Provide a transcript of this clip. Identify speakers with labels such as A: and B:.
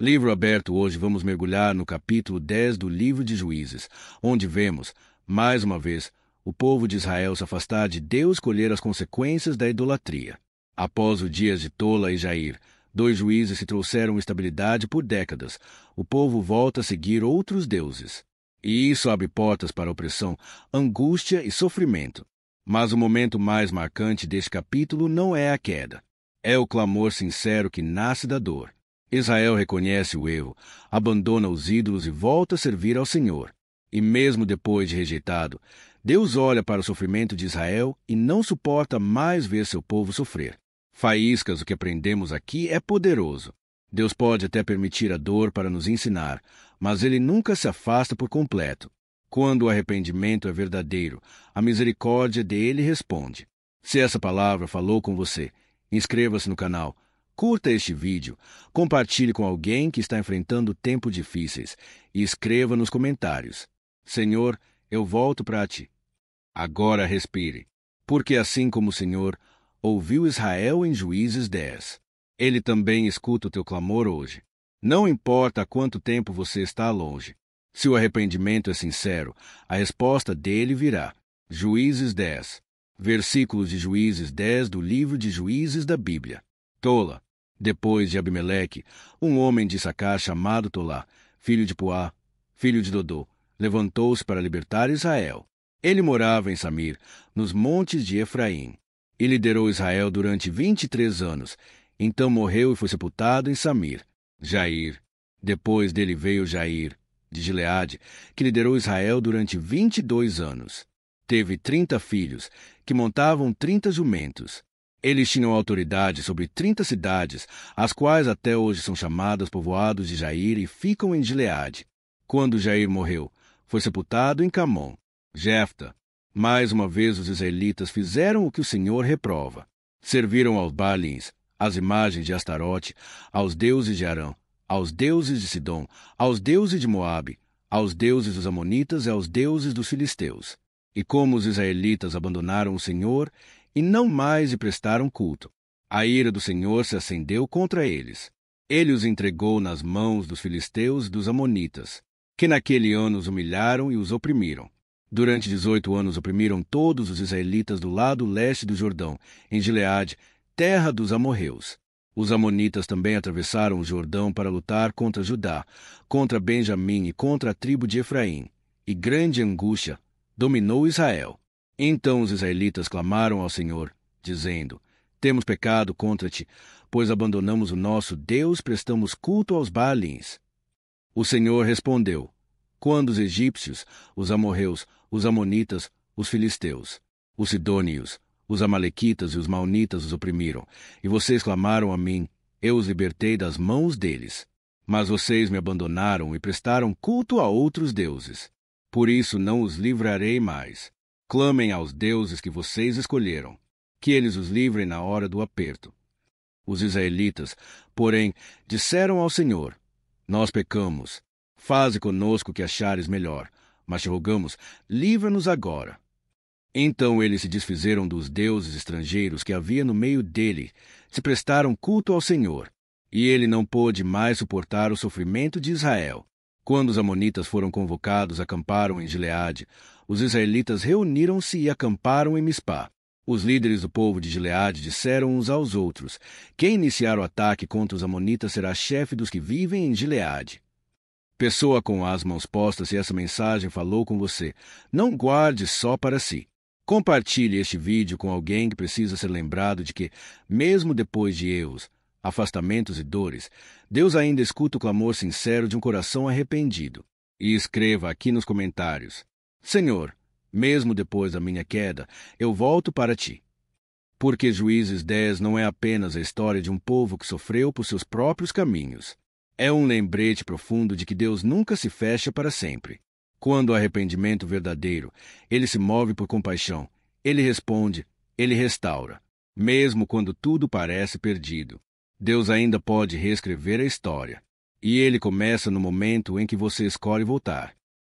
A: Livro aberto. Hoje vamos mergulhar no capítulo 10 do livro de Juízes, onde vemos, mais uma vez, o povo de Israel se afastar de Deus e colher as consequências da idolatria. Após os dias de Tola e Jair, dois juízes que trouxeram estabilidade por décadas, o povo volta a seguir outros deuses. E isso abre portas para opressão, angústia e sofrimento. Mas o momento mais marcante deste capítulo não é a queda. É o clamor sincero que nasce da dor. Israel reconhece o erro, abandona os ídolos e volta a servir ao Senhor. E mesmo depois de rejeitado, Deus olha para o sofrimento de Israel e não suporta mais ver seu povo sofrer. Faíscas, o que aprendemos aqui é poderoso. Deus pode até permitir a dor para nos ensinar, mas Ele nunca se afasta por completo. Quando o arrependimento é verdadeiro, a misericórdia dele responde. Se essa palavra falou com você, inscreva-se no canal, curta este vídeo, compartilhe com alguém que está enfrentando tempos difíceis e escreva nos comentários: Senhor, eu volto para ti. Agora respire, porque assim como o Senhor ouviu Israel em Juízes 10, Ele também escuta o teu clamor hoje. Não importa há quanto tempo você está longe. Se o arrependimento é sincero, a resposta dele virá. Juízes 10. Versículos de Juízes 10 do livro de Juízes da Bíblia. Tola. Depois de Abimeleque, um homem de Issacar chamado Tolá, filho de Puá, filho de Dodô, levantou-se para libertar Israel. Ele morava em Samir, nos montes de Efraim, e liderou Israel durante 23 anos. Então morreu e foi sepultado em Samir. Jair. Depois dele veio Jair, de Gileade, que liderou Israel durante 22 anos. Teve 30 filhos, que montavam 30 jumentos. Eles tinham autoridade sobre 30 cidades, as quais até hoje são chamadas povoados de Jair e ficam em Gileade. Quando Jair morreu, foi sepultado em Camon. Jefta. Mais uma vez os israelitas fizeram o que o Senhor reprova. Serviram aos Baalins, às imagens de Astarote, aos deuses de Arã, aos deuses de Sidom, aos deuses de Moabe, aos deuses dos Amonitas e aos deuses dos Filisteus. E como os israelitas abandonaram o Senhor e não mais lhe prestaram culto, a ira do Senhor se acendeu contra eles. Ele os entregou nas mãos dos filisteus e dos amonitas, que naquele ano os humilharam e os oprimiram. Durante 18 anos oprimiram todos os israelitas do lado leste do Jordão, em Gileade, terra dos amorreus. Os amonitas também atravessaram o Jordão para lutar contra Judá, contra Benjamim e contra a tribo de Efraim, e grande angústia dominou Israel. Então os israelitas clamaram ao Senhor, dizendo: Temos pecado contra ti, pois abandonamos o nosso Deus, prestamos culto aos Baalins. O Senhor respondeu: Quando os egípcios, os amorreus, os amonitas, os filisteus, os sidônios, os amalequitas e os maonitas os oprimiram, e vocês clamaram a mim, eu os libertei das mãos deles. Mas vocês me abandonaram e prestaram culto a outros deuses. Por isso não os livrarei mais. Clamem aos deuses que vocês escolheram, que eles os livrem na hora do aperto. Os israelitas, porém, disseram ao Senhor: Nós pecamos. Faze conosco o que achares melhor, mas te rogamos, livra-nos agora. Então eles se desfizeram dos deuses estrangeiros que havia no meio dele, se prestaram culto ao Senhor, e ele não pôde mais suportar o sofrimento de Israel. Quando os amonitas foram convocados, acamparam em Gileade. Os israelitas reuniram-se e acamparam em Mispá. Os líderes do povo de Gileade disseram uns aos outros: Quem iniciar o ataque contra os amonitas será chefe dos que vivem em Gileade. Pessoa com as mãos postas, se essa mensagem falou com você, não guarde só para si. Compartilhe este vídeo com alguém que precisa ser lembrado de que, mesmo depois de erros, afastamentos e dores, Deus ainda escuta o clamor sincero de um coração arrependido. E escreva aqui nos comentários: Senhor, mesmo depois da minha queda, eu volto para ti. Porque Juízes 10 não é apenas a história de um povo que sofreu por seus próprios caminhos. É um lembrete profundo de que Deus nunca se fecha para sempre. Quando o arrependimento verdadeiro, ele se move por compaixão, ele responde, ele restaura. Mesmo quando tudo parece perdido, Deus ainda pode reescrever a história. E ele começa no momento em que você escolhe voltar.